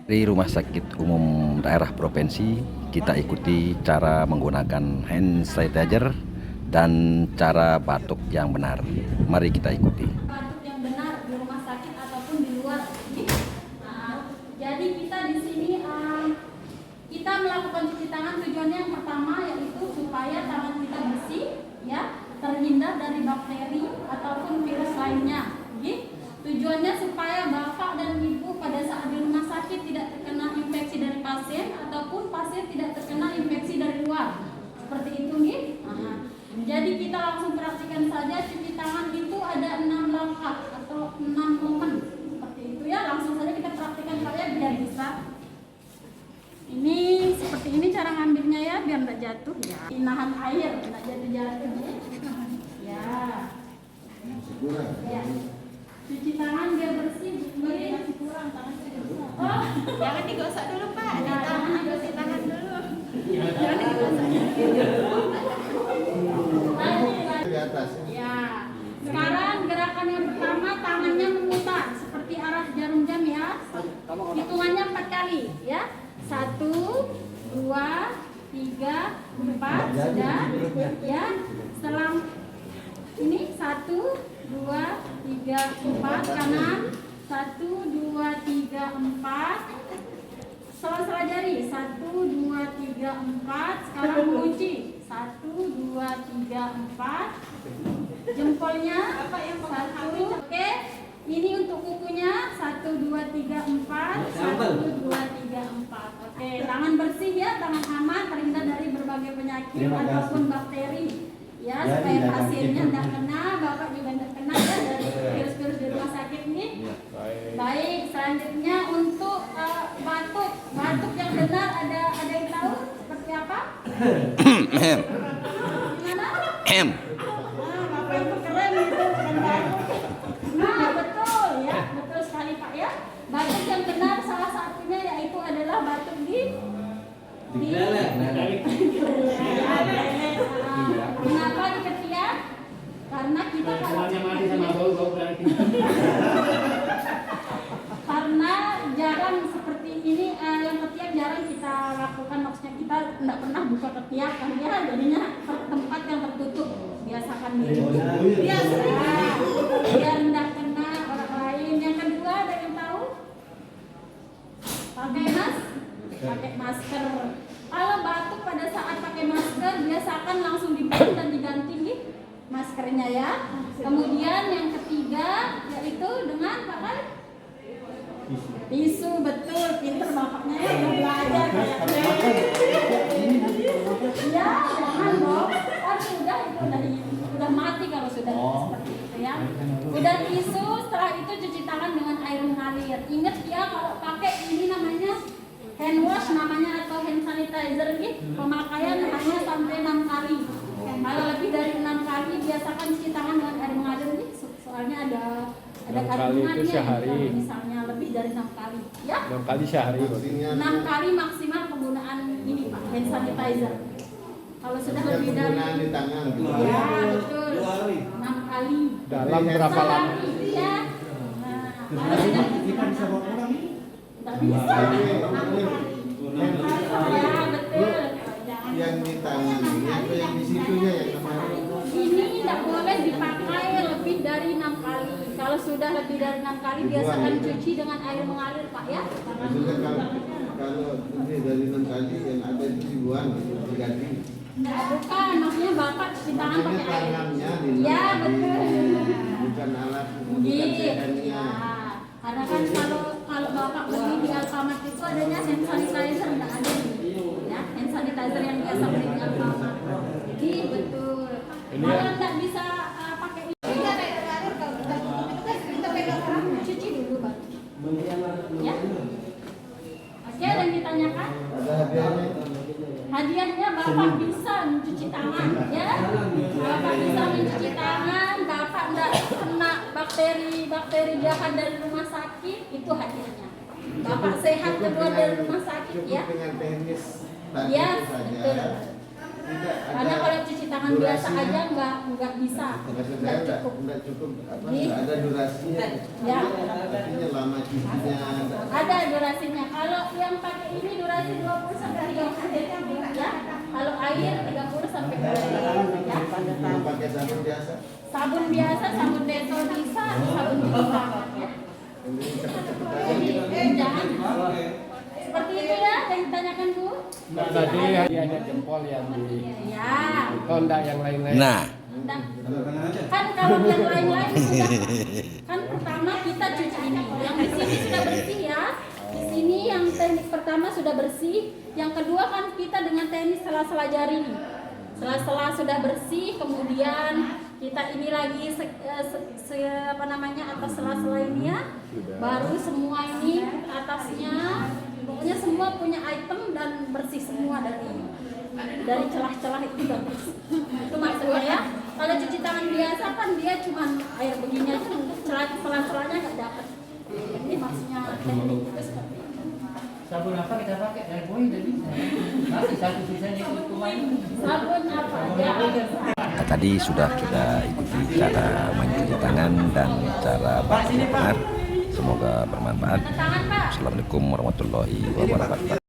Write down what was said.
Di Rumah Sakit Umum Daerah Provinsi, kita ikuti cara menggunakan hand sanitizer dan cara batuk yang benar. Mari kita ikuti. Batuk yang benar di rumah sakit ataupun di luar. Jadi kita di sini kita melakukan cuci tangan, tujuannya yang pertama yaitu supaya tangan kita bersih, ya, terhindar dari bakteri ataupun virus lainnya. Tujuannya supaya bapak dan ibu pada saat di rumah sakit tidak terkena infeksi dari pasien ataupun pasien tidak terkena infeksi dari luar. Seperti itu, Jadi kita langsung praktikan saja. Cuci tangan itu ada 6 langkah atau 6 momen. Seperti itu ya, langsung saja kita praktikan Pak ya biar bisa. Ini seperti ini cara ngambilnya ya, biar tidak jatuh ya. Nahan air, tidak jatuh-jatuh ya. Ya. Cuci tangan biar bersih, masih kurang tangan saya. Oh, Jangan digosok dulu Pak, ya, kita cuci tangan dulu. Jangan digosok. Di atas. Ya. Sekarang gerakan yang pertama, tangannya memutar seperti arah jarum jam ya. Hitungannya 4 kali ya. 1, 2, 3, 4 sudah ya. Setelah ini 1, 2, 3, 4 kanan. 1, 2, 3, 4. Salah jari. 1, 2, 3, 4. Sekarang mengunci. 1, 2, 3, 4. Jempolnya 1. Oke. Ini untuk kukunya 1, 2, 3, 4. 1, 2, 3, 4. Oke. Tangan bersih ya, tangan aman, terhindar dari berbagai penyakit ataupun bakteri. Ya, supaya pasiennya tidak kena, bapak juga tidak kena ya dari virus-virus di rumah sakit ini. Baik, selanjutnya untuk batuk yang benar ada yang tahu seperti apa? Gimana? Bapak itu keren gitu, bukan batuk. Nah, betul ya, betul sekali Pak ya. Batuk yang benar salah satunya yaitu adalah batuk di Kenapa di ketiak? Karena kita karena jarang seperti ini, yang ketiak jarang kita lakukan, maksudnya kita tidak pernah buka ketiak kan ya, jadinya tempat yang tertutup biasakan diri biar tidak kena orang lain. Yang kedua ada yang tahu? Pakai masker. Kalau batuk pada saat pakai masker, biasakan langsung dibuang dan diganti nih maskernya ya. Kemudian yang ketiga yaitu dengan pakai tisu. Betul, pinter bapaknya ya, udah belajar kayaknya. Ya, jangan dong. Kan sudah itu udah mati kalau sudah seperti itu ya. Udah tisu, setelah itu cuci tangan dengan air mengalir. Ingat ya, kalau pakai ini namanya hand wash namanya atau hand sanitizer ini pemakaian hanya sampai 6 kali. Kalau lebih dari 6 kali biasakan cuci tangan dengan air mengalir ini, soalnya ada kandungannya. Misalnya lebih dari 6 kali ya. 6 kali sehari. 6 kali maksimal penggunaan ini Pak, hand sanitizer. Kalau sudah lebih dari di tangan. ya betul 6 kali. Dalam berapa lama? Ya. Nah, Kita bisa bawa pulang. tidak bisa. 6 kali. Ya betul. Jangan Yang di tangan ini atau yang di situnya yang kemarin? ini tidak boleh dipakai lebih dari 6 kali. Kalau sudah lebih dari 6 kali biasakan cuci dengan air mengalir Pak ya. Maksudnya kalau ini dari 6 kali yang ada itu dibuang diganti. Nah, bukan, maksudnya Bapak cuci tangan Maksudnya pakai air. tangannya Ya betul. bukan alat, bukan Iya. CN-nya. Karena kan kalau Bapak beli di Alfamart itu adanya hand sanitizer, enggak ada ya, hand sanitizer yang biasa beli di Alfamart. Jadi betul. Kalau enggak bisa pakai ini, cuci dulu Pak. Ya. Oke, ada yang ditanyakan? Ada hadiahnya. Hadiahnya Bapak bisa mencuci tangan ya. Bapak bisa mencuci tangan, Bapak enggak kena bakteri jahat dari rumah sakit, itu hadiahnya. Bapak sehat keluar dari rumah sakit ya. Cukup dengan teknis tadi Ya, itu saja. betul. Karena kalau cuci tangan biasa aja nggak bisa, Maksud nggak saya cukup. enggak cukup apa? Nih. Nggak ada durasinya. Ya. Artinya lama cucinya. Ada durasinya. Kalau yang pakai ini durasi 20 sampai 30 menit ya. Kalau air 30 sampai 40 menit ya. Yang pakai sabun biasa. Sabun biasa, sabun detol bisa, sabun bisa. Ya. Ini cepet-cepet aja. Jadi jangan seperti itu ya yang ditanyakan Bu. Nah, tadi ada jempol yang di Ya. Honda yang lain-lain. Nah, Nah, kan kalau yang lain-lain sudah kan pertama kita cuci ini. Yang di sini sudah bersih ya. Di sini yang teknik pertama sudah bersih. Yang kedua kan kita dengan teknik sela-sela jari nih. Sela-sela sudah bersih, kemudian kita ini lagi apa namanya atas sela-sela ini ya. Baru semua ini atasnya, pokoknya semua punya item dan bersih semua dari celah-celah itu udah bersih. Itu maksudnya ya. Kalau cuci tangan biasa kan dia cuma air begini aja, celah-celahnya nggak dapat. Ini maksudnya teknik itu seperti itu. Sabun apa kita pakai? Dari boy jadi masih satu sisanya itu kemarin. Sabun apa aja? nah, tadi sudah kita ikuti cara mencuci tangan dan cara batuk yang benar. Semoga bermanfaat. Tangan Pak. Assalamualaikum warahmatullahi wabarakatuh.